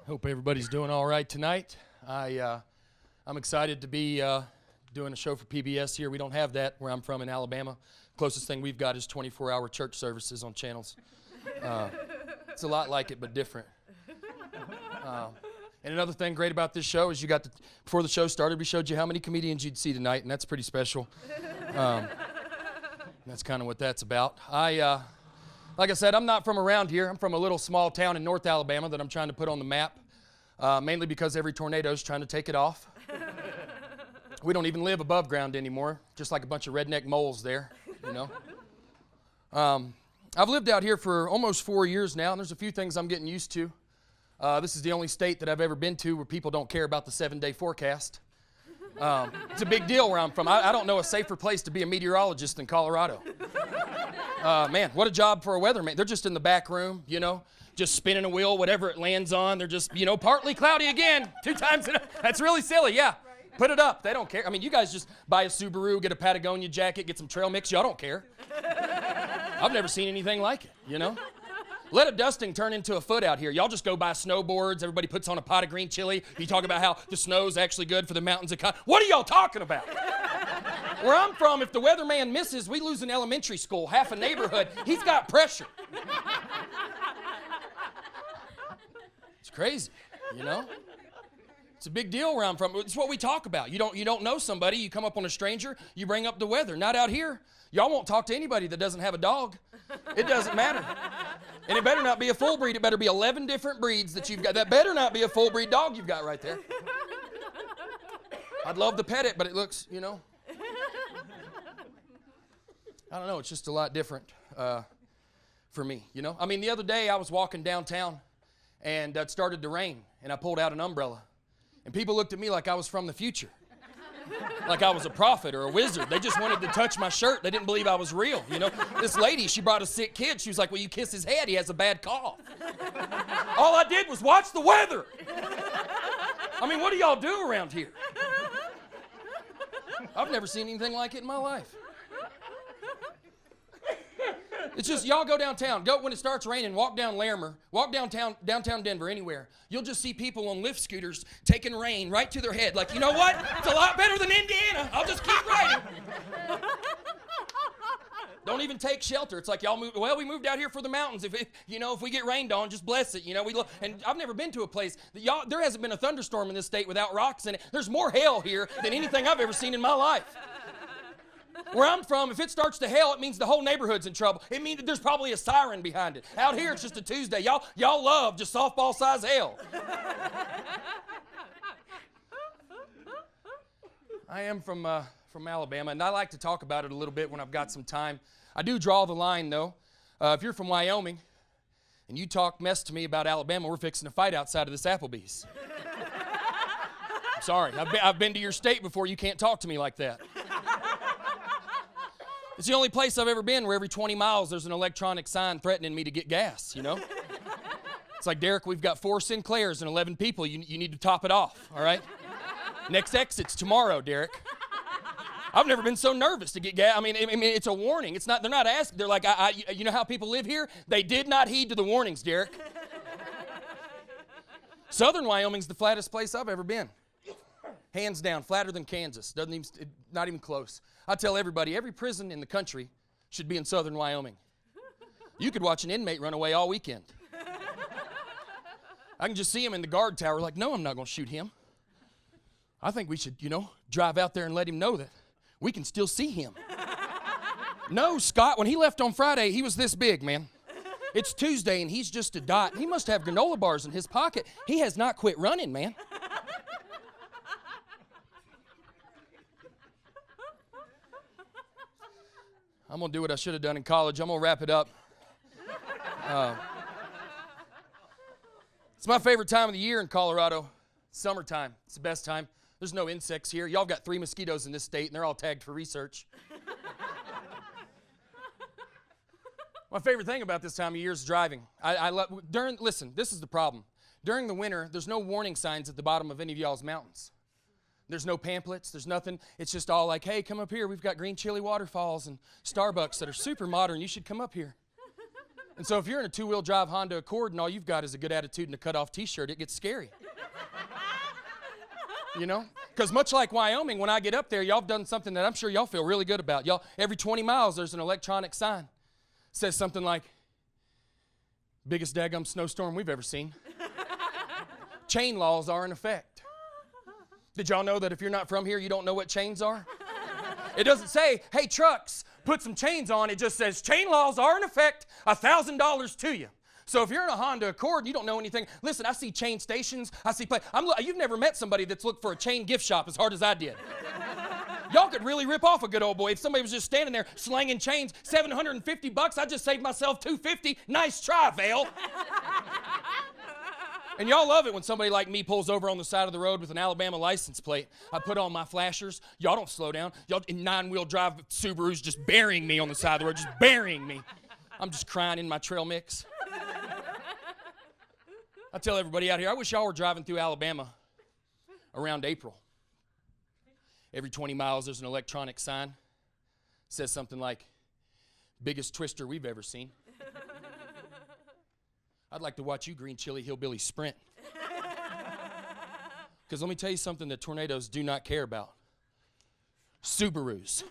Hope everybody's doing all right tonight. I'm excited to be doing a show for PBS here. We don't have that where I'm from in Alabama. Closest thing we've got is 24-hour church services on channels. It's a lot like it, but different. And another thing great about this show is before the show started, we showed you how many comedians you'd see tonight, and that's pretty special. That's kind of what that's about. Like I said, I'm not from around here. I'm from a little small town in North Alabama that I'm trying to put on the map, mainly because every tornado is trying to take it off. We don't even live above ground anymore, just like a bunch of redneck moles there, you know. I've lived out here for almost 4 years now, and there's a few things I'm getting used to. This is the only state that I've ever been to where people don't care about the 7-day forecast. It's a big deal where I'm from. I don't know a safer place to be a meteorologist than Colorado. Man, what a job for a weatherman. They're just in the back room, you know, just spinning a wheel, whatever it lands on. They're just, you know, partly cloudy again, 2 times. That's really silly, yeah. Put it up. They don't care. I mean, you guys just buy a Subaru, get a Patagonia jacket, get some trail mix. Y'all don't care. I've never seen anything like it, you know. Let a dusting turn into a foot out here. Y'all just go buy snowboards. Everybody puts on a pot of green chili. You talk about how the snow's actually good for the mountains of What are y'all talking about? Where I'm from, if the weatherman misses, we lose an elementary school, half a neighborhood. He's got pressure. It's crazy, you know? It's a big deal where I'm from. It's what we talk about. You don't know somebody, you come up on a stranger, you bring up the weather. Not out here. Y'all won't talk to anybody that doesn't have a dog. It doesn't matter. And it better not be a full breed. It better be 11 different breeds that you've got. That better not be a full breed dog you've got right there. I'd love to pet it, but it looks, you know. I don't know. It's just a lot different for me, you know. I mean, the other day I was walking downtown, and it started to rain, and I pulled out an umbrella. And people looked at me like I was from the future. Like I was a prophet or a wizard. They just wanted to touch my shirt. They didn't believe I was real, you know. This lady, she brought a sick kid. She was like, well, you kiss his head. He has a bad cough. All I did was watch the weather. I mean, what do y'all do around here? I've never seen anything like it in my life. It's just, y'all go downtown. Go when it starts raining, walk down Larimer, walk downtown Denver, anywhere. You'll just see people on lift scooters taking rain right to their head. Like, you know what? It's a lot better than Indiana. I'll just keep riding. Don't even take shelter. It's like y'all moved. Well, we moved out here for the mountains. If we get rained on, just bless it. You know, and I've never been to a place that there hasn't been a thunderstorm in this state without rocks in it. There's more hail here than anything I've ever seen in my life. Where I'm from, if it starts to hail, it means the whole neighborhood's in trouble. It means that there's probably a siren behind it. Out here, it's just a Tuesday. Y'all love just softball-size hail. I am from Alabama, and I like to talk about it a little bit when I've got some time. I do draw the line, though. If you're from Wyoming and you talk mess to me about Alabama, we're fixing to fight outside of this Applebee's. I'm sorry. I've been to your state before. You can't talk to me like that. It's the only place I've ever been where every 20 miles there's an electronic sign threatening me to get gas, you know? It's like, Derrick, we've got 4 Sinclairs and 11 people. You need to top it off, all right? Next exit's tomorrow, Derrick. I've never been so nervous to get gas. I mean, it's a warning. They're not asking. They're like, you know how people live here? They did not heed to the warnings, Derrick. Southern Wyoming's the flattest place I've ever been. Hands down, flatter than Kansas. Not even close. I tell everybody, every prison in the country should be in Southern Wyoming. You could watch an inmate run away all weekend. I can just see him in the guard tower like, no, I'm not going to shoot him. I think we should, drive out there and let him know that we can still see him. No, Scott, when he left on Friday, he was this big, man. It's Tuesday and he's just a dot. He must have granola bars in his pocket. He has not quit running, man. I'm going to do what I should have done in college. I'm going to wrap it up. It's my favorite time of the year in Colorado. Summertime. It's the best time. There's no insects here. Y'all got 3 mosquitoes in this state, and they're all tagged for research. My favorite thing about this time of year is driving. Listen, this is the problem. During the winter, there's no warning signs at the bottom of any of y'all's mountains. There's no pamphlets. There's nothing. It's just all like, hey, come up here. We've got green chili waterfalls and Starbucks that are super modern. You should come up here. And so if you're in a two-wheel drive Honda Accord and all you've got is a good attitude and a cut-off t-shirt, it gets scary. You know? Because much like Wyoming, when I get up there, y'all have done something that I'm sure y'all feel really good about. Y'all, every 20 miles, there's an electronic sign. It says something like, biggest daggum snowstorm we've ever seen. Chain laws are in effect. Did y'all know that if you're not from here, you don't know what chains are? It doesn't say, hey, trucks, put some chains on. It just says, chain laws are in effect, $1,000 to you. So if you're in a Honda Accord and you don't know anything, listen, I see chain stations. I see you've never met somebody that's looked for a chain gift shop as hard as I did. Y'all could really rip off a good old boy. If somebody was just standing there slanging chains, $750, I just saved myself $250. Nice try, Vale. And y'all love it when somebody like me pulls over on the side of the road with an Alabama license plate. I put on my flashers. Y'all don't slow down. Y'all in 9-wheel drive Subarus just burying me on the side of the road, just burying me. I'm just crying in my trail mix. I tell everybody out here, I wish y'all were driving through Alabama around April. Every 20 miles, there's an electronic sign. It says something like, biggest twister we've ever seen. I'd like to watch you green chili hillbilly sprint. Because let me tell you something that tornadoes do not care about. Subarus.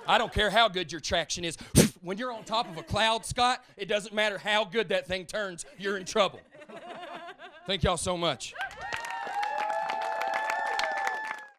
I don't care how good your traction is. When you're on top of a cloud, Scott, it doesn't matter how good that thing turns, you're in trouble. Thank y'all so much.